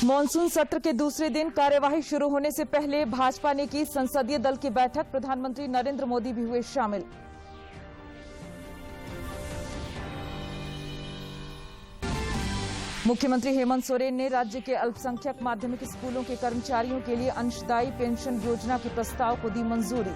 Monsoon सत्र के दूसरे दिन कार्यवाही शुरू होने से पहले भाजपा ने की संसदीय दल की बैठक। प्रधानमंत्री नरेंद्र मोदी भी हुए शामिल। मुख्यमंत्री हेमंत सोरेन ने राज्य के अल्पसंख्यक माध्यमिक स्कूलों के कर्मचारियों के लिए अंशदायी पेंशन योजना के प्रस्ताव को दी मंजूरी।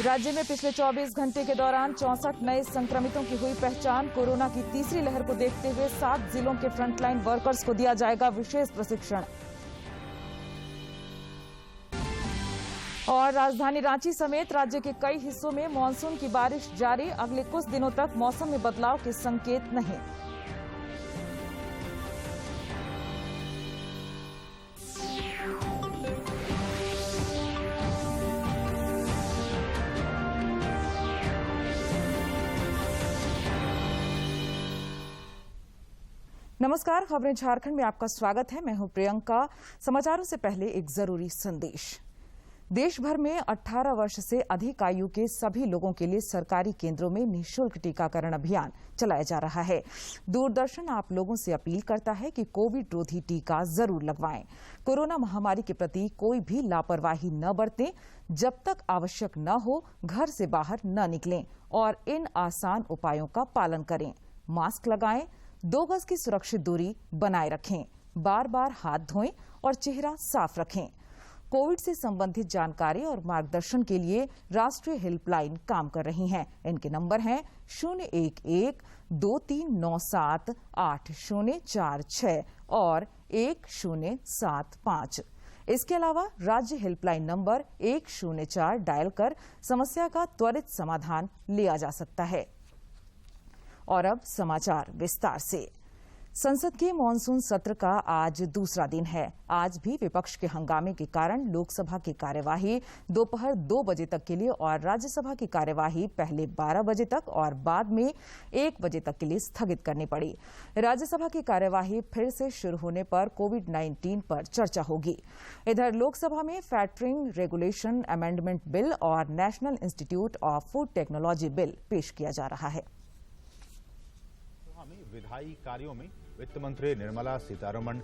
राज्य में पिछले 24 घंटे के दौरान 64 नए संक्रमितों की हुई पहचान। कोरोना की तीसरी लहर को देखते हुए 7 जिलों के फ्रंटलाइन वर्कर्स को दिया जाएगा विशेष प्रशिक्षण। और राजधानी रांची समेत राज्य के कई हिस्सों में मानसून की बारिश जारी। अगले कुछ दिनों तक मौसम में बदलाव के संकेत नहीं। नमस्कार, खबरें झारखंड में आपका स्वागत है। मैं हूं प्रियंका। समाचारों से पहले एक जरूरी संदेश। देश भर में 18 वर्ष से अधिक आयु के सभी लोगों के लिए सरकारी केंद्रों में निःशुल्क टीकाकरण अभियान चलाया जा रहा है। दूरदर्शन आप लोगों से अपील करता है कि कोविड रोधी टीका जरूर लगवाएं। कोरोना महामारी के प्रति कोई भी लापरवाही न बरतें। जब तक आवश्यक न हो घर से बाहर न निकलें और इन आसान उपायों का पालन करें। मास्क लगाएं, 2 गज की सुरक्षित दूरी बनाए रखें, बार बार हाथ धोएं और चेहरा साफ रखें। कोविड से संबंधित जानकारी और मार्गदर्शन के लिए राष्ट्रीय हेल्पलाइन काम कर रही हैं। इनके नंबर हैं 011-2397-8046 और 1075। इसके अलावा राज्य हेल्पलाइन नंबर 104 डायल कर समस्या का त्वरित समाधान लिया जा सकता है। और अब समाचार विस्तार से। संसद के मानसून सत्र का आज दूसरा दिन है। आज भी विपक्ष के हंगामे के कारण लोकसभा की कार्यवाही दोपहर 2 बजे तक के लिए और राज्यसभा की कार्यवाही पहले 12 बजे तक और बाद में 1 बजे तक के लिए स्थगित करनी पड़ी। राज्यसभा की कार्यवाही फिर से शुरू होने पर कोविड-19 पर चर्चा होगी। इधर लोकसभा में फैक्टरिंग रेगुलेशन अमेंडमेंट बिल और national institute of food technology bill पेश किया जा रहा है। विधायी कार्यों में वित्त मंत्री Nirmala Sitharaman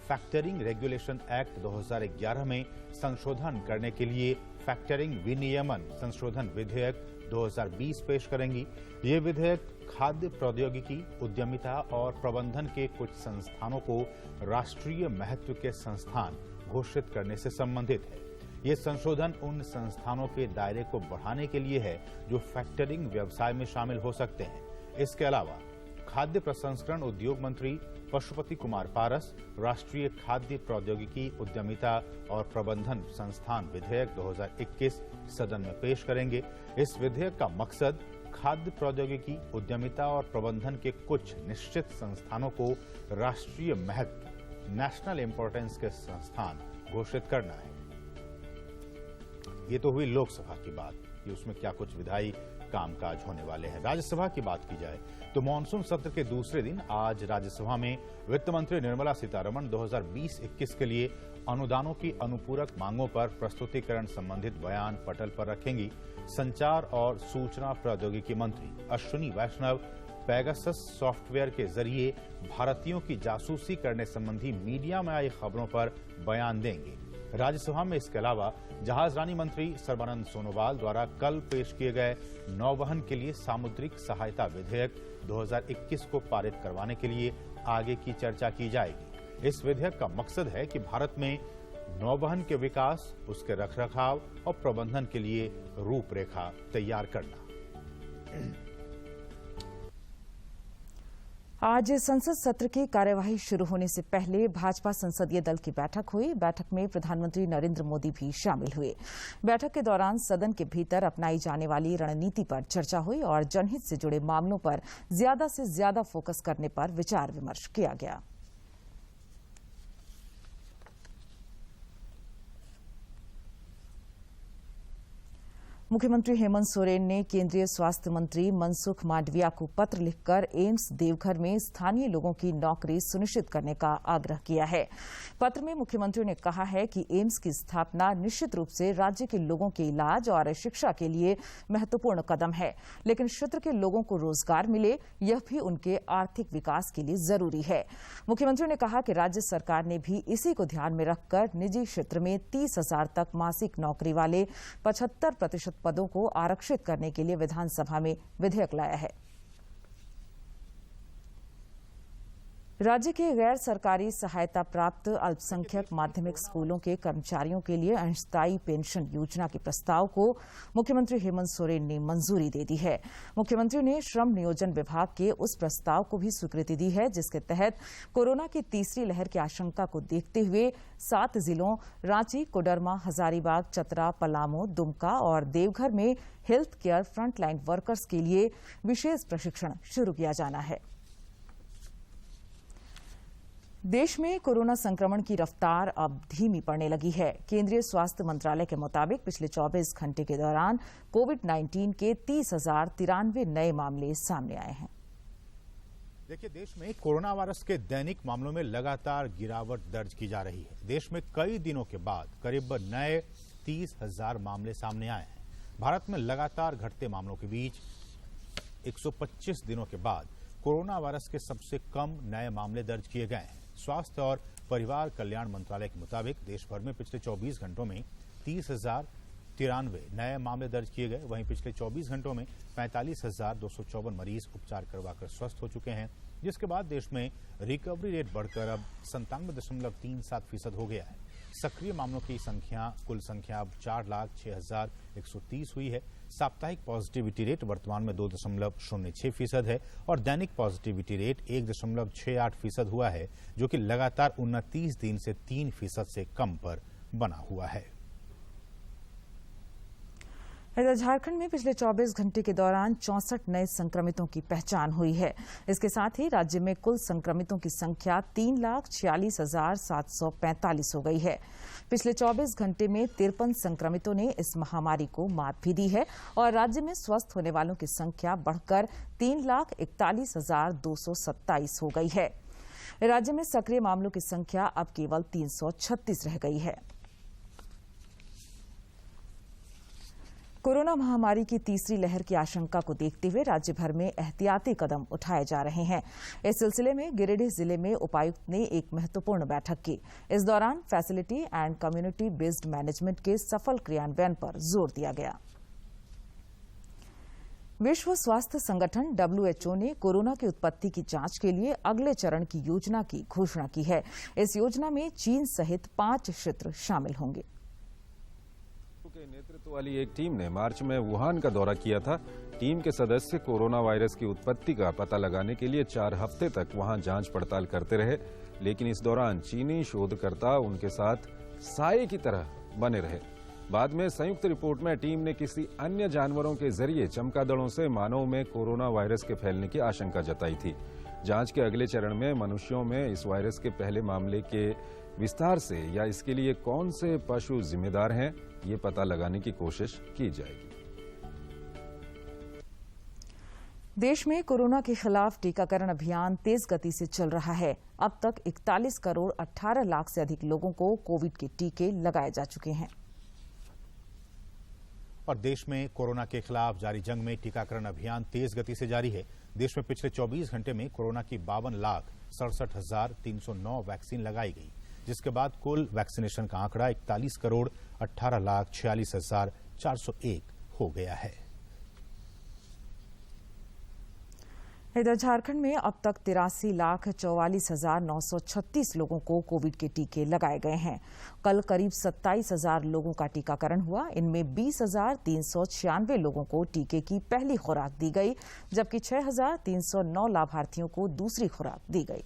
factoring regulation act 2011 में संशोधन करने के लिए फैक्टरिंग विनियमन संशोधन विधेयक 2020 पेश करेंगी। ये विधेयक खाद्य प्रौद्योगिकी, उद्यमिता और प्रबंधन के कुछ संस्थानों को राष्ट्रीय महत्व के संस्थान घोषित करने से संबंधित है। ये संशोधन उन संस्थानों के दायरे को बढ़ाने के लिए है जो फैक्टरिंग व्यवसाय में शामिल हो सकते हैं। इसके अलावा खाद्य प्रसंस्करण उद्योग मंत्री पशुपति कुमार पारस राष्ट्रीय खाद्य प्रौद्योगिकी, उद्यमिता और प्रबंधन संस्थान विधेयक 2021 सदन में पेश करेंगे। इस विधेयक का मकसद खाद्य प्रौद्योगिकी, उद्यमिता और प्रबंधन के कुछ निश्चित संस्थानों को राष्ट्रीय महत्व नेशनल इंपॉर्टेंस के संस्थान घोषित करना है। ये तो हुई लोकसभा की बात कि उसमें क्या कुछ विधायी कामकाज होने वाले हैं। राज्यसभा की बात की जाए तो मानसून सत्र के दूसरे दिन आज राज्यसभा में वित्त मंत्री निर्मला सीतारमण 2020-21 के लिए अनुदानों की अनुपूरक मांगों पर प्रस्तुतिकरण संबंधित बयान पटल पर रखेंगी। संचार और सूचना प्रौद्योगिकी मंत्री अश्विनी वैष्णव पेगासस सॉफ्टवेयर के जरिए भारतीयों की जासूसी करने संबंधी मीडिया में आई खबरों पर बयान देंगे। राज्यसभा में इसके अलावा जहाजरानी मंत्री सर्बानंद सोनोवाल द्वारा कल पेश किए गए नौवहन के लिए सामुद्रिक सहायता विधेयक 2021 को पारित करवाने के लिए आगे की चर्चा की जाएगी। इस विधेयक का मकसद है कि भारत में नौवहन के विकास, उसके रखरखाव और प्रबंधन के लिए रूपरेखा तैयार करना। आज संसद सत्र की कार्यवाही शुरू होने से पहले भाजपा संसदीय दल की बैठक हुई। बैठक में प्रधानमंत्री नरेंद्र मोदी भी शामिल हुए। बैठक के दौरान सदन के भीतर अपनाई जाने वाली रणनीति पर चर्चा हुई और जनहित से जुड़े मामलों पर ज्यादा से ज्यादा फोकस करने पर विचार विमर्श किया गया। मुख्यमंत्री हेमंत सोरेन ने केंद्रीय स्वास्थ्य मंत्री मनसुख मांडविया को पत्र लिखकर एम्स देवघर में स्थानीय लोगों की नौकरी सुनिश्चित करने का आग्रह किया है। पत्र में मुख्यमंत्री ने कहा है कि एम्स की स्थापना निश्चित रूप से राज्य के लोगों के इलाज और शिक्षा के लिए महत्वपूर्ण कदम है, लेकिन क्षेत्र के लोगों को रोजगार मिले, यह भी उनके आर्थिक विकास के लिए जरूरी है। मुख्यमंत्री ने कहा कि राज्य सरकार ने भी इसी को ध्यान में रखकर निजी क्षेत्र में 30,000 तक मासिक नौकरी वाले 75% पदों को आरक्षित करने के लिए विधानसभा में विधेयक लाया है। राज्य के गैर सरकारी सहायता प्राप्त अल्पसंख्यक माध्यमिक स्कूलों के कर्मचारियों के लिए अंशदायी पेंशन योजना के प्रस्ताव को मुख्यमंत्री हेमंत सोरेन ने मंजूरी दे दी है। मुख्यमंत्री ने श्रम नियोजन विभाग के उस प्रस्ताव को भी स्वीकृति दी है जिसके तहत कोरोना की तीसरी लहर की आशंका को देखते हुए 7 जिलों रांची, कोडरमा, हजारीबाग, चतरा, पलामू, दुमका और देवघर में हेल्थ केयर फ्रंटलाइन वर्कर्स के लिए विशेष प्रशिक्षण शुरू किया जाना है। देश में कोरोना संक्रमण की रफ्तार अब धीमी पड़ने लगी है। केंद्रीय स्वास्थ्य मंत्रालय के मुताबिक पिछले 24 घंटे के दौरान कोविड-19 के 30,093 नए मामले सामने आए हैं। देखिए, देश में कोरोना वायरस के दैनिक मामलों में लगातार गिरावट दर्ज की जा रही है। देश में कई दिनों के बाद करीब नए 30,000 मामले सामने आए हैं। भारत में लगातार घटते मामलों के बीच 125 दिनों के बाद कोरोना वायरस के सबसे कम नए मामले दर्ज किए गए हैं। स्वास्थ्य और परिवार कल्याण मंत्रालय के मुताबिक देश भर में पिछले 24 घंटों में 30,093 नए मामले दर्ज किए गए। वहीं पिछले 24 घंटों में 45,254 मरीज उपचार करवाकर स्वस्थ हो चुके हैं, जिसके बाद देश में रिकवरी रेट बढ़कर अब 97.37% हो गया है। सक्रिय मामलों की कुल संख्या अब 4,06,130 हुई है। साप्ताहिक पॉजिटिविटी रेट वर्तमान में 2.06% है और दैनिक पॉजिटिविटी रेट 1.68% हुआ है, जो कि लगातार 29 दिन से 3% से कम पर बना हुआ है। इधर झारखंड में पिछले 24 घंटे के दौरान 64 नए संक्रमितों की पहचान हुई है। इसके साथ ही राज्य में कुल संक्रमितों की संख्या 3,46,745 हो गई है। पिछले 24 घंटे में 53 संक्रमितों ने इस महामारी को मात भी दी है और राज्य में स्वस्थ होने वालों की संख्या बढ़कर 3,41,227 हो गई है। राज्य में सक्रिय मामलों की संख्या अब केवल 336 रह गई है। कोरोना महामारी की तीसरी लहर की आशंका को देखते हुए राज्य भर में एहतियाती कदम उठाए जा रहे हैं। इस सिलसिले में गिरिडीह जिले में उपायुक्त ने एक महत्वपूर्ण बैठक की। इस दौरान facility and community based management के सफल क्रियान्वयन पर जोर दिया गया। विश्व स्वास्थ्य संगठन WHO ने कोरोना की उत्पत्ति की जांच के लिए अगले चरण की योजना की घोषणा की है। इस योजना में चीन सहित 5 क्षेत्र शामिल होंगे। के नेतृत्व वाली एक टीम ने मार्च में वुहान का दौरा किया था। टीम के सदस्य कोरोना वायरस की उत्पत्ति का पता लगाने के लिए 4 हफ्ते तक वहां जांच पड़ताल करते रहे, लेकिन इस दौरान चीनी शोधकर्ता उनके साथ साये की तरह बने रहे। बाद में संयुक्त रिपोर्ट में टीम ने किसी अन्य जानवरों के जरिए चमगादड़ों से मानव में कोरोना वायरस के फैलने की आशंका जताई थी। जांच के अगले चरण में मनुष्यों में इस वायरस के पहले मामले के विस्तार से या इसके लिए कौन से पशु जिम्मेदार हैं, ये पता लगाने की कोशिश की जाएगी। देश में कोरोना के खिलाफ टीकाकरण अभियान तेज गति से चल रहा है। अब तक 41 करोड़ 18 लाख से अधिक लोगों को कोविड के टीके लगाए जा चुके हैं। और देश में कोरोना के खिलाफ जारी जंग में टीकाकरण अभियान तेज गति से जारी है। देश में पिछले 24 घंटे में कोरोना की 52,67,309 वैक्सीन लगाई गई, जिसके बाद कुल वैक्सीनेशन का आंकड़ा 41 करोड़ 18,46,401 हो गया है। इधर झारखंड में अब तक 83,44,936 लोगों को कोविड के टीके लगाए गए हैं। कल करीब 27,000 लोगों का टीकाकरण हुआ। इनमें 20,396 लोगों को टीके की पहली खुराक दी गई, जबकि 6,309 लाभार्थियों को दूसरी खुराक दी गई।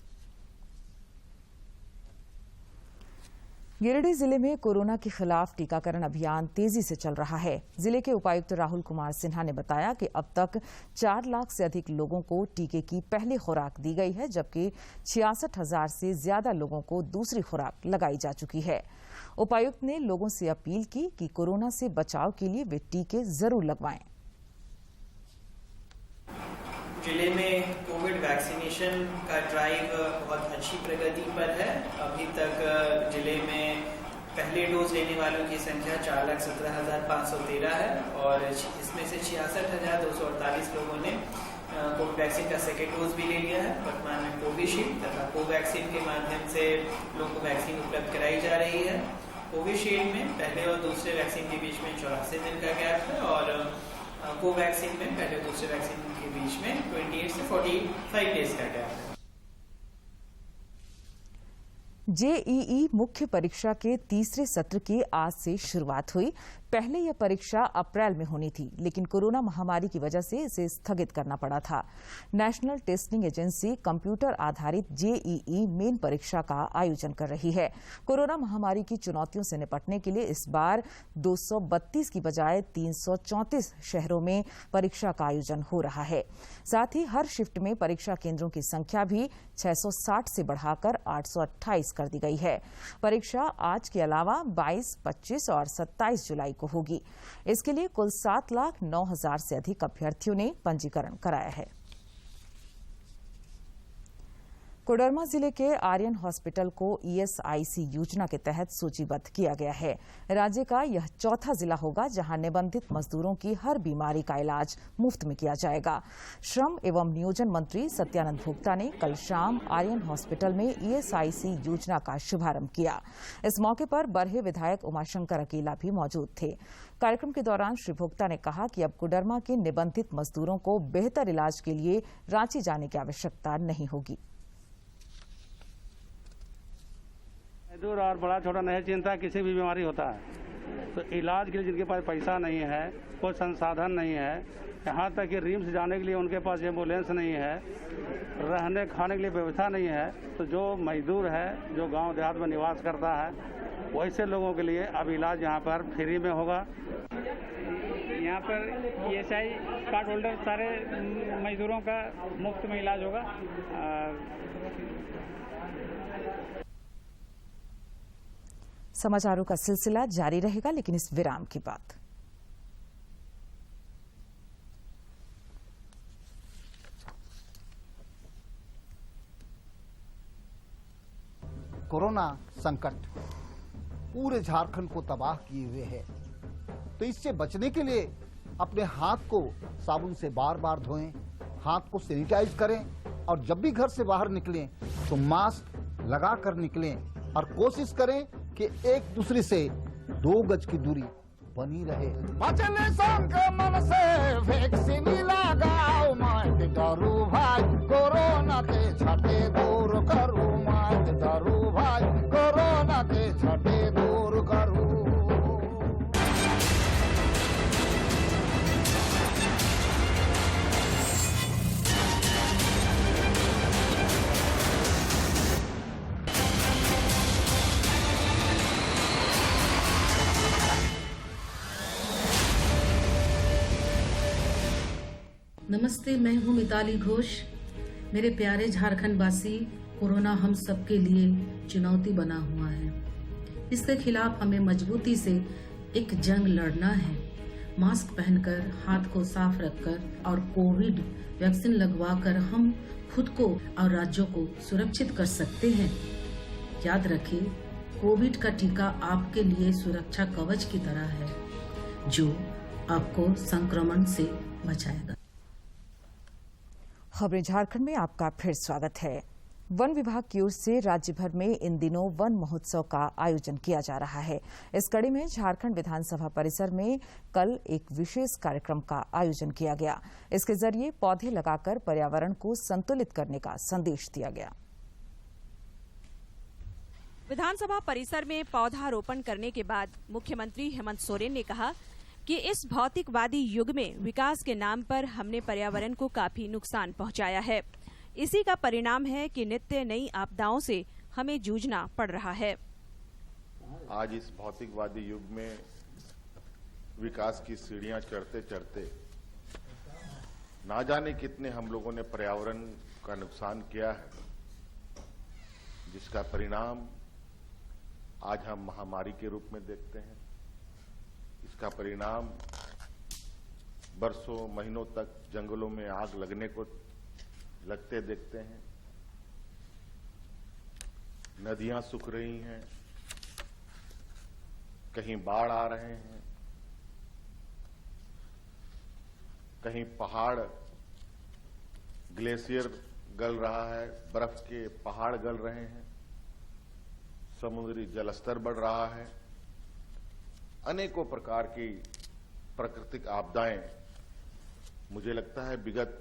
गिरिडीह जिले में कोरोना के खिलाफ टीकाकरण अभियान तेजी से चल रहा है। जिले के उपायुक्त राहुल कुमार सिन्हा ने बताया कि अब तक 4 लाख से अधिक लोगों को टीके की पहली खुराक दी गई है, जबकि 66,000 से ज्यादा लोगों को दूसरी खुराक लगाई जा चुकी है। उपायुक्त ने लोगों से अपील की कि कोरोना से बचाव के लिए वे टीके जरूर लगवाएं। जिले में कोविड वैक्सीनेशन का ड्राइव बहुत अच्छी प्रगति पर है। अभी तक जिले में पहले डोज लेने वालों की संख्या 4,17,513 है और इसमें से 66,248 लोगों ने कोविड वैक्सीन का सेकेंड डोज भी ले लिया है। वर्तमान में कोविशील्ड तथा कोवैक्सीन के माध्यम से लोगों को वैक्सीन उपलब्ध कराई जा रही है। कोविशील्ड में पहले और दूसरे वैक्सीन के बीच में 84 दिन का गैप है और कोवैक्सीन में पहले और दूसरे वैक्सीन के बीच में 28 से 45 डेज का गैप है। जेईई मुख्य परीक्षा के तीसरे सत्र की आज से शुरुआत हुई। पहले यह परीक्षा अप्रैल में होनी थी, लेकिन कोरोना महामारी की वजह से इसे स्थगित करना पड़ा था। नेशनल टेस्टिंग एजेंसी कंप्यूटर आधारित जेईई मेन परीक्षा का आयोजन कर रही है। कोरोना महामारी की चुनौतियों से निपटने के लिए इस बार 232 की बजाय 334 शहरों में परीक्षा का आयोजन हो रहा है। साथ ही हर शिफ्ट में परीक्षा केंद्रों की संख्या भी 660 से बढ़ाकर 828 कर दी गई है। परीक्षा आज के अलावा 22, 25 और 27 जुलाई को होगी। इसके लिए कुल 7,09,000 से अधिक अभ्यर्थियों ने पंजीकरण कराया है। कोडरमा जिले के आर्यन हॉस्पिटल को ईएसआईसी योजना के तहत सूचीबद्ध किया गया है। राज्य का यह चौथा जिला होगा जहां निबंधित मजदूरों की हर बीमारी का इलाज मुफ्त में किया जाएगा। श्रम एवं नियोजन मंत्री सत्यानंद भोक्ता ने कल शाम आर्यन हॉस्पिटल में ईएसआईसी योजना का शुभारंभ किया। इस मौके पर बरहे विधायक उमाशंकर अकेला भी मौजूद थे। कार्यक्रम के दौरान श्री भोक्ता ने कहा कि अब कोडरमा के निबंधित मजदूरों को बेहतर इलाज के लिए रांची जाने की आवश्यकता नहीं होगी। मजदूर और बड़ा छोटा नहीं चिंता, किसी भी बीमारी होता है तो इलाज के लिए जिनके पास पैसा नहीं है, कोई संसाधन नहीं है, यहाँ तक कि रिम्स जाने के लिए उनके पास एम्बुलेंस नहीं है, रहने खाने के लिए व्यवस्था नहीं है, तो जो मजदूर है जो गांव देहात में निवास करता है वैसे लोगों के लिए अब इलाज यहाँ पर फ्री में होगा। यहाँ पर ईएसआई कार्ड होल्डर सारे मजदूरों का मुफ्त में इलाज होगा। समाचारों का सिलसिला जारी रहेगा, लेकिन इस विराम की बात। कोरोना संकट पूरे झारखंड को तबाह किए हुए है, तो इससे बचने के लिए अपने हाथ को साबुन से बार बार धोएं, हाथ को सैनिटाइज करें और जब भी घर से बाहर निकलें तो मास्क लगा कर निकलें और कोशिश करें कि एक दूसरे से 2 गज की दूरी बनी रहे। बचने संक्रमण से वैक्सीन लगाओ, मत डरो भाई, कोरोना के छठे दूर करो, मत डरो भाई, कोरोना के छठे दूर करो। नमस्ते, मैं हूँ मिताली घोष। मेरे प्यारे झारखंड वासी, कोरोना हम सबके लिए चुनौती बना हुआ है। इसके खिलाफ हमें मजबूती से एक जंग लड़ना है। मास्क पहनकर, हाथ को साफ रखकर और कोविड वैक्सीन लगवाकर हम खुद को और राज्यों को सुरक्षित कर सकते हैं। याद रखिए, कोविड का टीका आपके लिए सुरक्षा कवच की तरह है जो आपको संक्रमण से बचाएगा। खबरें झारखंड में आपका फिर स्वागत है। वन विभाग की ओर से राज्य भर में इन दिनों वन महोत्सव का आयोजन किया जा रहा है। इस कड़ी में झारखंड विधानसभा परिसर में कल एक विशेष कार्यक्रम का आयोजन किया गया। इसके जरिए पौधे लगाकर पर्यावरण को संतुलित करने का संदेश दिया गया। विधानसभा परिसर में पौधारोपण करने के बाद मुख्यमंत्री हेमंत सोरेन ने कहा कि इस भौतिकवादी युग में विकास के नाम पर हमने पर्यावरण को काफी नुकसान पहुंचाया है। इसी का परिणाम है कि नित्य नई आपदाओं से हमें जूझना पड़ रहा है। आज इस भौतिकवादी युग में विकास की सीढ़ियां चढ़ते चढ़ते ना जाने कितने हम लोगों ने पर्यावरण का नुकसान किया है, जिसका परिणाम आज हम महामारी के रूप में देखते हैं। इसका परिणाम बरसों महीनों तक जंगलों में आग लगने को लगते देखते हैं। नदियां सूख रही हैं, कहीं बाढ़ आ रहे हैं, कहीं पहाड़ ग्लेशियर गल रहा है, बर्फ के पहाड़ गल रहे हैं, समुद्री जलस्तर बढ़ रहा है। अनेकों प्रकार की प्राकृतिक आपदाएं, मुझे लगता है विगत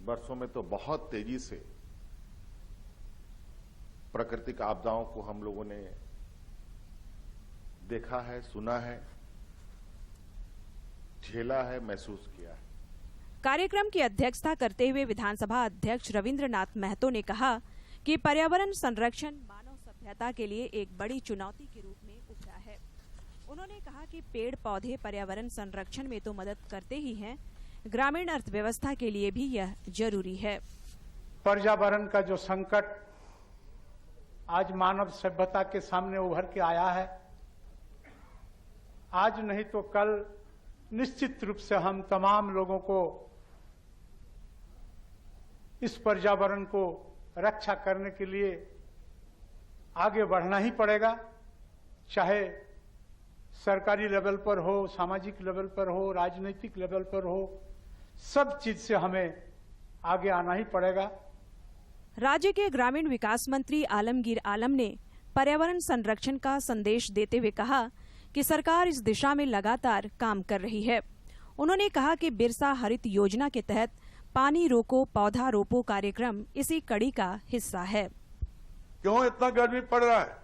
वर्षों में तो बहुत तेजी से प्राकृतिक आपदाओं को हम लोगों ने देखा है, सुना है, झेला है, महसूस किया है। कार्यक्रम की अध्यक्षता करते हुए विधानसभा अध्यक्ष रविंद्रनाथ महतो ने कहा कि पर्यावरण संरक्षण मानव सभ्यता के लिए एक बड़ी चुनौती के रूप में उभरा है। उन्होंने कहा कि पेड़ पौधे पर्यावरण संरक्षण में तो मदद करते ही हैं, ग्रामीण अर्थव्यवस्था के लिए भी यह जरूरी है। पर्यावरण का जो संकट आज मानव सभ्यता के सामने उभर के आया है, आज नहीं तो कल निश्चित रूप से हम तमाम लोगों को इस पर्यावरण को रक्षा करने के लिए आगे बढ़ना ही पड़ेगा, चाहे सरकारी लेवल पर हो, सामाजिक लेवल पर हो, राजनीतिक लेवल पर हो, सब चीज से हमें आगे आना ही पड़ेगा। राज्य के ग्रामीण विकास मंत्री आलमगीर आलम ने पर्यावरण संरक्षण का संदेश देते हुए कहा कि सरकार इस दिशा में लगातार काम कर रही है। उन्होंने कहा कि बिरसा हरित योजना के तहत पानी रोको पौधा रोपो कार्यक्रम इसी कड़ी का हिस्सा है। क्यों इतना गर्मी पड़ रहा है,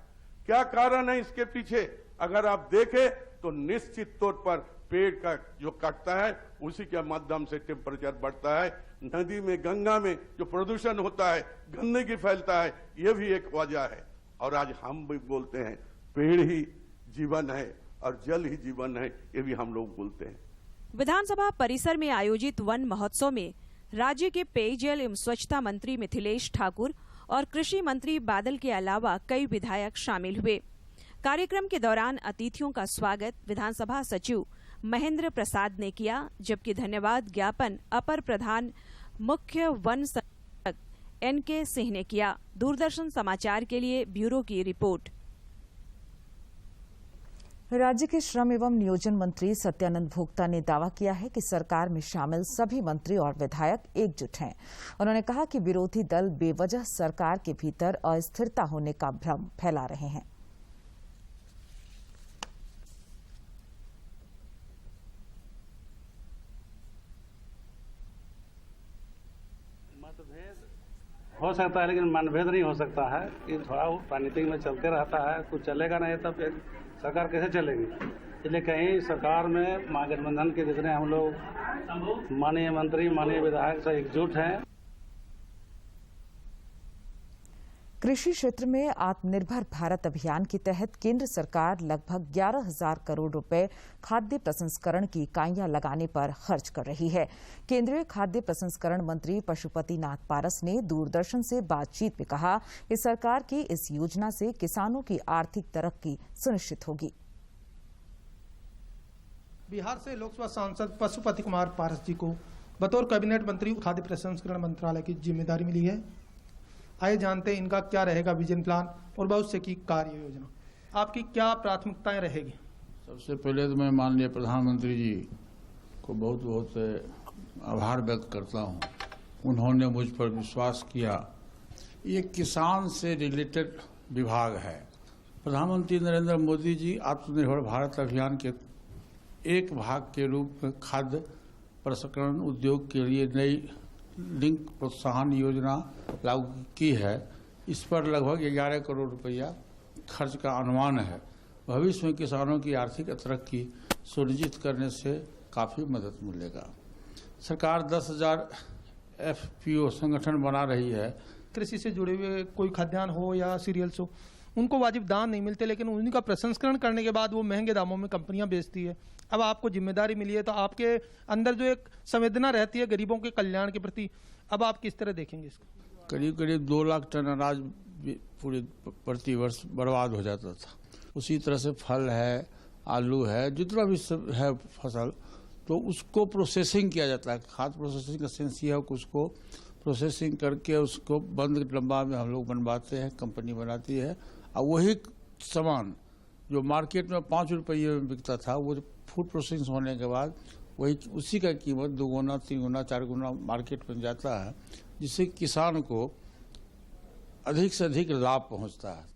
क्या कारण है इसके पीछे? अगर आप देखें तो निश्चित तौर पर पेड़ का जो कटता है उसी के माध्यम से टेम्परेचर बढ़ता है। नदी में, गंगा में जो प्रदूषण होता है, गंदगी फैलता है, ये भी एक वजह है। और आज हम भी बोलते हैं पेड़ ही जीवन है और जल ही जीवन है, ये भी हम लोग बोलते हैं। विधानसभा परिसर में आयोजित वन महोत्सव में राज्य के पेयजल एवं स्वच्छता मंत्री मिथिलेश ठाकुर और कृषि मंत्री बादल के अलावा कई विधायक शामिल हुए। कार्यक्रम के दौरान अतिथियों का स्वागत विधानसभा सचिव महेंद्र प्रसाद ने किया, जबकि धन्यवाद ज्ञापन अपर प्रधान मुख्य वन संरक्षक NK सिंह ने किया। दूरदर्शन समाचार के लिए ब्यूरो की रिपोर्ट। राज्य के श्रम एवं नियोजन मंत्री सत्यानंद भोक्ता ने दावा किया है कि सरकार में शामिल सभी मंत्री और विधायक एकजुट हैं। उन्होंने कहा कि विरोधी दल बेवजह सरकार के भीतर अस्थिरता होने का भ्रम फैला रहे हैं। हो सकता है लेकिन मनभेद नहीं हो सकता है। ये थोड़ा राजनीतिक में चलते रहता है, कुछ चलेगा नहीं तब फिर सरकार कैसे चलेगी। इसलिए कहीं सरकार में महागठबंधन के जितने हम लोग माननीय मंत्री, माननीय विधायक से एकजुट हैं। कृषि क्षेत्र में आत्मनिर्भर भारत अभियान के तहत केंद्र सरकार लगभग 11,000 करोड़ रुपए खाद्य प्रसंस्करण की इकाइयां लगाने पर खर्च कर रही है। केंद्रीय खाद्य प्रसंस्करण मंत्री पशुपति नाथ पारस ने दूरदर्शन से बातचीत में कहा कि सरकार की इस योजना से किसानों की आर्थिक तरक्की सुनिश्चित होगी। बिहार से लोकसभा सांसद पशुपति कुमार पारस जी को बतौर कैबिनेट मंत्री खाद्य प्रसंस्करण मंत्रालय की जिम्मेदारी मिली है। आइए जानते हैं इनका क्या रहेगा विजन प्लान और भविष्य की कार्य योजना। आपकी क्या प्राथमिकताएं रहेगी? सबसे पहले तो मैं माननीय प्रधानमंत्री जी को बहुत बहुत आभार व्यक्त करता हूं। उन्होंने मुझ पर विश्वास किया। ये किसान से रिलेटेड विभाग है। प्रधानमंत्री नरेंद्र मोदी जी आत्मनिर्भर भारत अभियान के एक भाग के रूप में खाद्य प्रसंस्करण उद्योग के लिए नई लिंक प्रोत्साहन योजना लागू की है। इस पर लगभग 11 करोड़ रुपया खर्च का अनुमान है। भविष्य में किसानों की आर्थिक तरक्की सुनिश्चित करने से काफ़ी मदद मिलेगा। सरकार 10,000 FPO संगठन बना रही है। कृषि से जुड़े हुए कोई खाद्यान्न हो या सीरियल्स हो, उनको वाजिब दाम नहीं मिलते, लेकिन उन्हीं का प्रसंस्करण करने के बाद वो महंगे दामों में कंपनियां बेचती है। अब आपको जिम्मेदारी मिली है, तो आपके अंदर जो एक संवेदना रहती है गरीबों के कल्याण के प्रति, अब आप किस तरह देखेंगे इसको? करीब करीब 2 लाख टन अनाज पूरे प्रति वर्ष बर्बाद हो जाता था। उसी तरह से फल है, आलू है, जितना भी सब है फसल, तो उसको प्रोसेसिंग किया जाता है। खाद्य प्रोसेसिंग का सेंस ये है कि उसको प्रोसेसिंग करके उसको बंद डब्बा में हम लोग बनवाते हैं, कंपनी बनाती है, और वही सामान जो मार्केट में 5 रुपये में बिकता था, वो फूड प्रोसेसिंग होने के बाद वही उसी का कीमत 2 गुना, 3 गुना, 4 गुना मार्केट में जाता है, जिससे किसान को अधिक से अधिक लाभ पहुंचता है।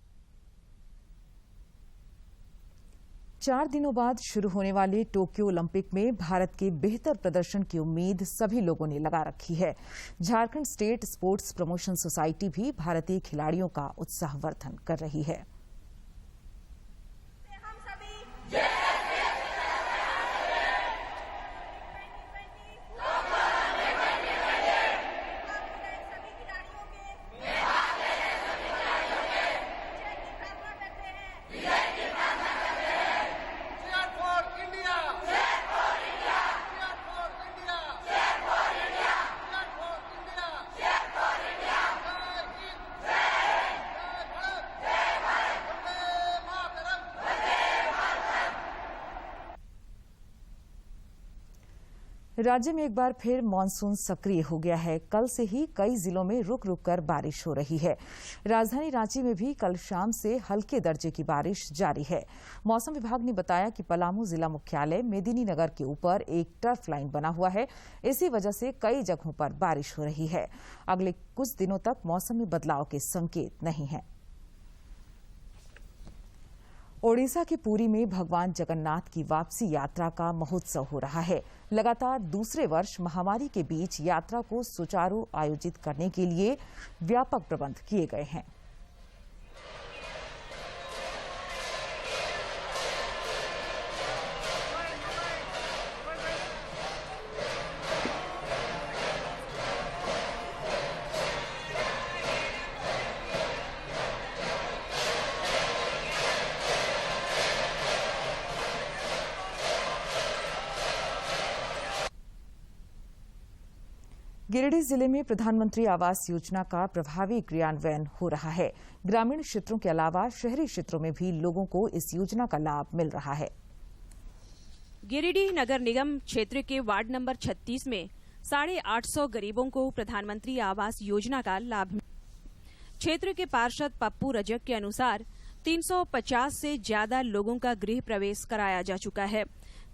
4 दिनों बाद शुरू होने वाले टोक्यो ओलंपिक में भारत के बेहतर प्रदर्शन की उम्मीद सभी लोगों ने लगा रखी है। Jharkhand state sports promotion society भी भारतीय खिलाड़ियों का उत्साहवर्धन कर रही है। राज्य में एक बार फिर मानसून सक्रिय हो गया है। कल से ही कई जिलों में रुक रुक कर बारिश हो रही है। राजधानी रांची में भी कल शाम से हल्के दर्जे की बारिश जारी है। मौसम विभाग ने बताया कि पलामू जिला मुख्यालय मेदिनीनगर के ऊपर एक टर्फ लाइन बना हुआ है। इसी वजह से कई जगहों पर बारिश हो रही है। अगले कुछ दिनों तक मौसम में बदलाव के संकेत नहीं हैं। ओडिशा के पुरी में भगवान जगन्नाथ की वापसी यात्रा का महोत्सव हो रहा है। लगातार दूसरे वर्ष महामारी के बीच यात्रा को सुचारू आयोजित करने के लिए व्यापक प्रबंध किए गए हैं। गिरिडीह जिले में प्रधानमंत्री आवास योजना का प्रभावी क्रियान्वयन हो रहा है। ग्रामीण क्षेत्रों के अलावा शहरी क्षेत्रों में भी लोगों को इस योजना का लाभ मिल रहा है। गिरिडीह नगर निगम क्षेत्र के वार्ड नंबर 36 में 850 गरीबों को प्रधानमंत्री आवास योजना का लाभ मिला। क्षेत्र के पार्षद पप्पू रजक के अनुसार 350 से ज्यादा लोगों का गृह प्रवेश कराया जा चुका है,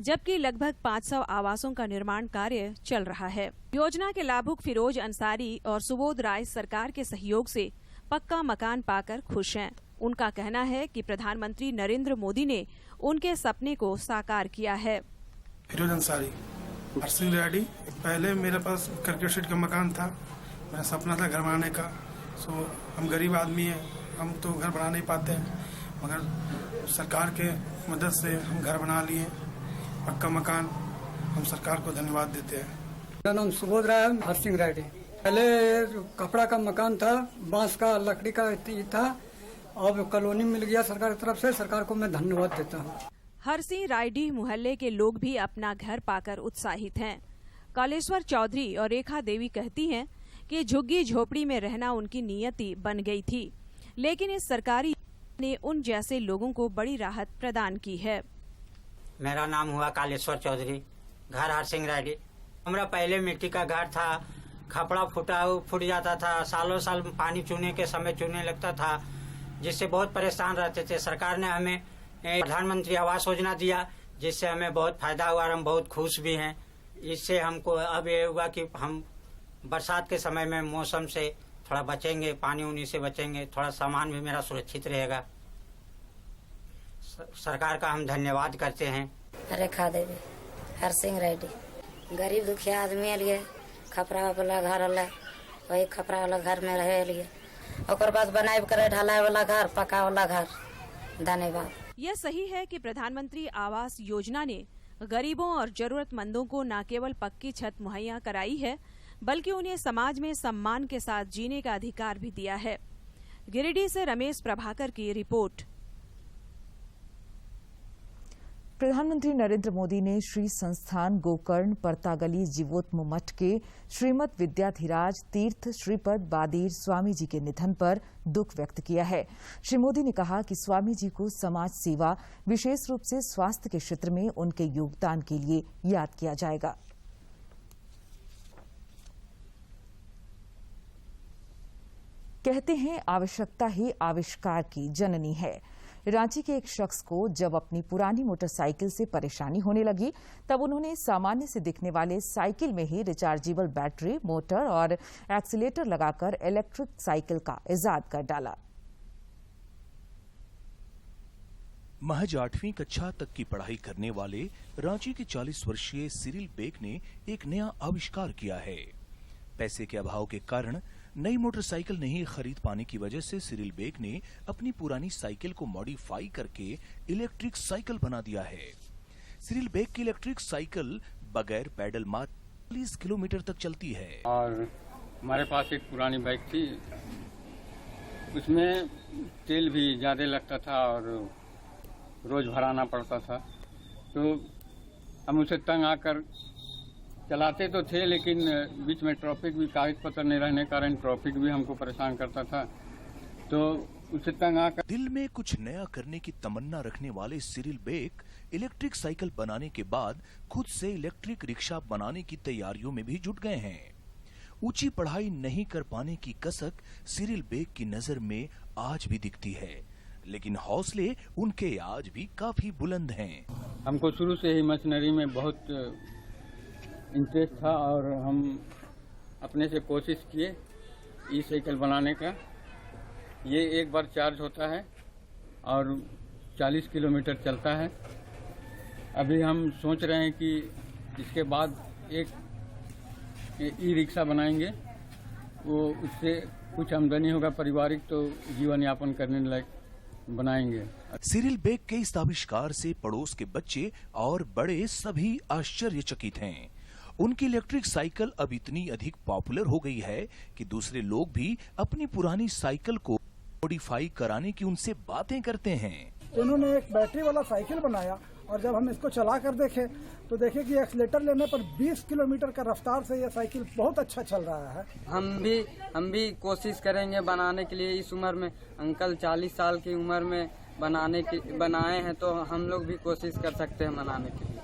जबकि लगभग 500 आवासों का निर्माण कार्य चल रहा है। योजना के लाभुक फिरोज अंसारी और सुबोध राय सरकार के सहयोग से पक्का मकान पाकर खुश हैं। उनका कहना है कि प्रधानमंत्री नरेंद्र मोदी ने उनके सपने को साकार किया है। फिरोज अंसारी, हरसिंह रेड्डी। पहले मेरे पास करकट शीट का मकान था, मेरा सपना था घर बनाने का। सो हम गरीब आदमी हैं, हम तो घर बना नहीं पाते हैं, मगर सरकार के मदद से हम घर बना लिए पक्का मकान। हम सरकार को धन्यवाद देते हैं। मेरा नाम सुबोध राय, हरसिंह रेड्डी। पहले कपड़ा का मकान था, बांस का, लकड़ी का था, अब कॉलोनी मिल गया सरकार की तरफ से। सरकार को मैं धन्यवाद देता हूँ। हरसिंह रायडीह मोहल्ले के लोग भी अपना घर पाकर उत्साहित हैं। कालेश्वर चौधरी और रेखा देवी कहती हैं कि झुग्गी झोपड़ी में रहना उनकी नियति बन गई थी, लेकिन इस सरकारी ने उन जैसे लोगों को बड़ी राहत प्रदान की है। मेरा नाम हुआ कालेश्वर चौधरी, घर हरसिंह रेड्डी। हमारा पहले मिट्टी का घर था, खपड़ा फूट जाता था, सालों साल पानी चूने के समय चूने लगता था, जिससे बहुत परेशान रहते थे। सरकार ने हमें प्रधानमंत्री आवास योजना दिया, जिससे हमें बहुत फायदा हुआ और हम बहुत खुश भी हैं। इससे हमको अब ये हुआ कि हम बरसात के समय में मौसम से थोड़ा बचेंगे, पानी उनी से बचेंगे, थोड़ा सामान भी मेरा सुरक्षित रहेगा। सरकार का हम धन्यवाद करते हैं। रेखा देवी, हरसिंह रेड्डी। गरीब दुखिया आदमी लिए खपरा वाला घर वाला, वही खपरा वाला घर में रहे लिए, और बाद बनाए करे ढलाई वाला घर, पका वाला घर। धन्यवाद। यह सही है कि प्रधानमंत्री आवास योजना ने गरीबों और जरूरतमंदों को न केवल पक्की छत मुहैया कराई है, बल्कि उन्हें समाज में सम्मान के साथ जीने का अधिकार भी दिया है। गिरिडीह से रमेश प्रभाकर की रिपोर्ट। प्रधानमंत्री नरेंद्र मोदी ने श्री संस्थान गोकर्ण परतागली जीवोत्म मठ के श्रीमद विद्याधिराज तीर्थ श्रीपद बादीर स्वामी जी के निधन पर दुख व्यक्त किया है। श्री मोदी ने कहा कि स्वामी जी को समाज सेवा, विशेष रूप से स्वास्थ्य के क्षेत्र में उनके योगदान के लिए याद किया जाएगा। कहते हैं आवश्यकता ही आविष्कार की जननी है। रांची के एक शख्स को जब अपनी पुरानी मोटरसाइकिल से परेशानी होने लगी, तब उन्होंने सामान्य से दिखने वाले साइकिल में ही रिचार्जेबल बैटरी, मोटर और एक्सीलेटर लगाकर इलेक्ट्रिक साइकिल का इजाद कर डाला। महज 8वीं कक्षा तक की पढ़ाई करने वाले रांची के 40 वर्षीय सिरिल बेग ने एक नया आविष्कार किया है। पैसे के अभाव के कारण नई मोटरसाइकिल नहीं खरीद पाने की वजह से सिरिल बेग ने अपनी पुरानी साइकिल को मॉडिफाई करके इलेक्ट्रिक साइकिल बना दिया है। सिरिल बेग की इलेक्ट्रिक साइकिल बगैर पैडल मात्र 40 किलोमीटर तक चलती है। और हमारे पास एक पुरानी बाइक थी, उसमें तेल भी ज्यादा लगता था और रोज भराना पड़ता था, तो हम उसे तंग आकर चलाते तो थे, लेकिन बीच में ट्रैफिक भी, कागज पत्र नहीं रहने कारण ट्रैफिक भी हमको परेशान करता था, तो उसे तंग आकर दिल में कुछ नया करने की तमन्ना रखने वाले सिरिल बेग इलेक्ट्रिक साइकिल बनाने के बाद खुद से इलेक्ट्रिक रिक्शा बनाने की तैयारियों में भी जुट गए हैं। ऊंची पढ़ाई नहीं कर पाने की कसक सिरिल बेग की नजर में आज भी दिखती है, लेकिन हौसले उनके आज भी काफी बुलंद हैं। हमको शुरू से ही मशीनरी में बहुत इंटरेस्ट था और हम अपने से कोशिश किए ई साइकिल बनाने का। ये एक बार चार्ज होता है और 40 किलोमीटर चलता है। अभी हम सोच रहे हैं कि इसके बाद एक ई रिक्शा बनाएंगे, वो उससे कुछ आमदनी होगा पारिवारिक, तो जीवन यापन करने लायक बनाएंगे। सिरिल बेग के इस आविष्कार से पड़ोस के बच्चे और बड़े सभी आश्चर्यचकित हैं। उनकी इलेक्ट्रिक साइकिल अब इतनी अधिक पॉपुलर हो गई है कि दूसरे लोग भी अपनी पुरानी साइकिल को मॉडिफाई कराने की उनसे बातें करते हैं। उन्होंने एक बैटरी वाला साइकिल बनाया और जब हम इसको चला कर देखे तो देखे कि एक्सीलेटर लेने पर 20 किलोमीटर का रफ्तार से यह साइकिल बहुत अच्छा चल रहा है। हम भी कोशिश करेंगे बनाने के लिए। इस उम्र में अंकल 40 साल की उम्र में बनाए हैं, तो हम लोग भी कोशिश कर सकते हैं बनाने के लिए।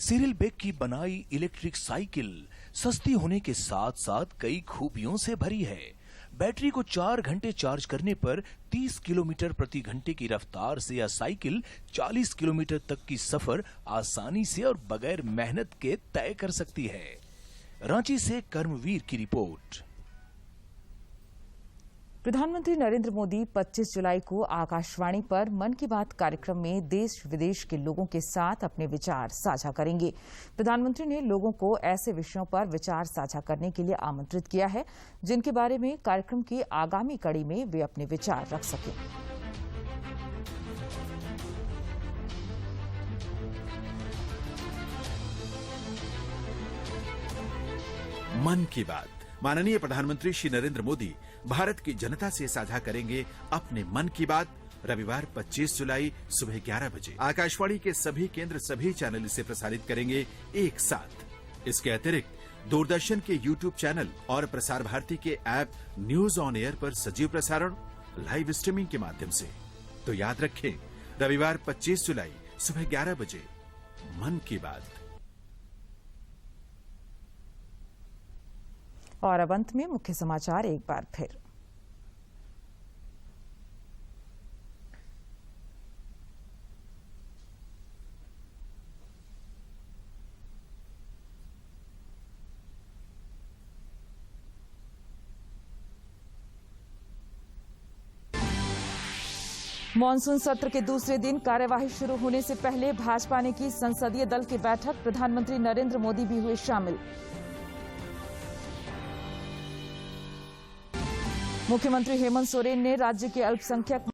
सिरिल बेग की बनाई इलेक्ट्रिक साइकिल सस्ती होने के साथ साथ कई खूबियों से भरी है। बैटरी को 4 घंटे चार्ज करने पर 30 किलोमीटर प्रति घंटे की रफ्तार से यह साइकिल 40 किलोमीटर तक की सफर आसानी से और बगैर मेहनत के तय कर सकती है। रांची से कर्मवीर की रिपोर्ट। प्रधानमंत्री नरेंद्र मोदी 25 जुलाई को आकाशवाणी पर मन की बात कार्यक्रम में देश विदेश के लोगों के साथ अपने विचार साझा करेंगे। प्रधानमंत्री ने लोगों को ऐसे विषयों पर विचार साझा करने के लिए आमंत्रित किया है जिनके बारे में कार्यक्रम की आगामी कड़ी में वे अपने विचार रख सकें। मन की बात। माननीय प्रधानमंत्री श्री नरेंद्र मोदी भारत की जनता से साझा करेंगे अपने मन की बात। रविवार 25 जुलाई सुबह 11 बजे आकाशवाणी के सभी केंद्र, सभी चैनल इसे प्रसारित करेंगे एक साथ। इसके अतिरिक्त दूरदर्शन के YouTube चैनल और प्रसार भारती के ऐप न्यूज ऑन एयर पर सजीव प्रसारण, लाइव स्ट्रीमिंग के माध्यम से। तो याद रखें, रविवार 25 जुलाई सुबह 11 बजे मन की बात। और अब अंत में मुख्य समाचार एक बार फिर। मॉनसून सत्र के दूसरे दिन कार्यवाही शुरू होने से पहले भाजपा ने की संसदीय दल की बैठक। प्रधानमंत्री नरेंद्र मोदी भी हुए शामिल। मुख्यमंत्री हेमंत सोरेन ने राज्य के अल्पसंख्यक